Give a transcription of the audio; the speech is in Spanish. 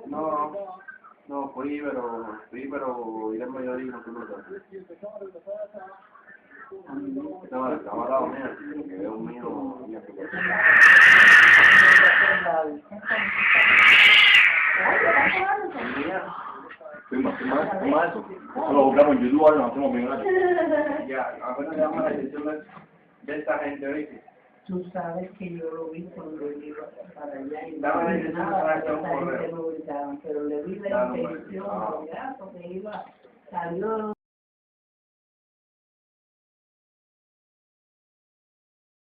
No, no, fui, pero ir al mediodía no fui por tanto. No, estaba al lado mío, que veo un mío, Firma eso. Eso lo buscamos en YouTube, ahora nos hacemos millonarios. Ya, ahora llama la atención de esta gente, ¿viste? Tú sabes que yo lo vi cuando iba para allá y Dame la no dirección nada, para que esta gente correo. no gritaban, pero le vi la intención, porque iba, salió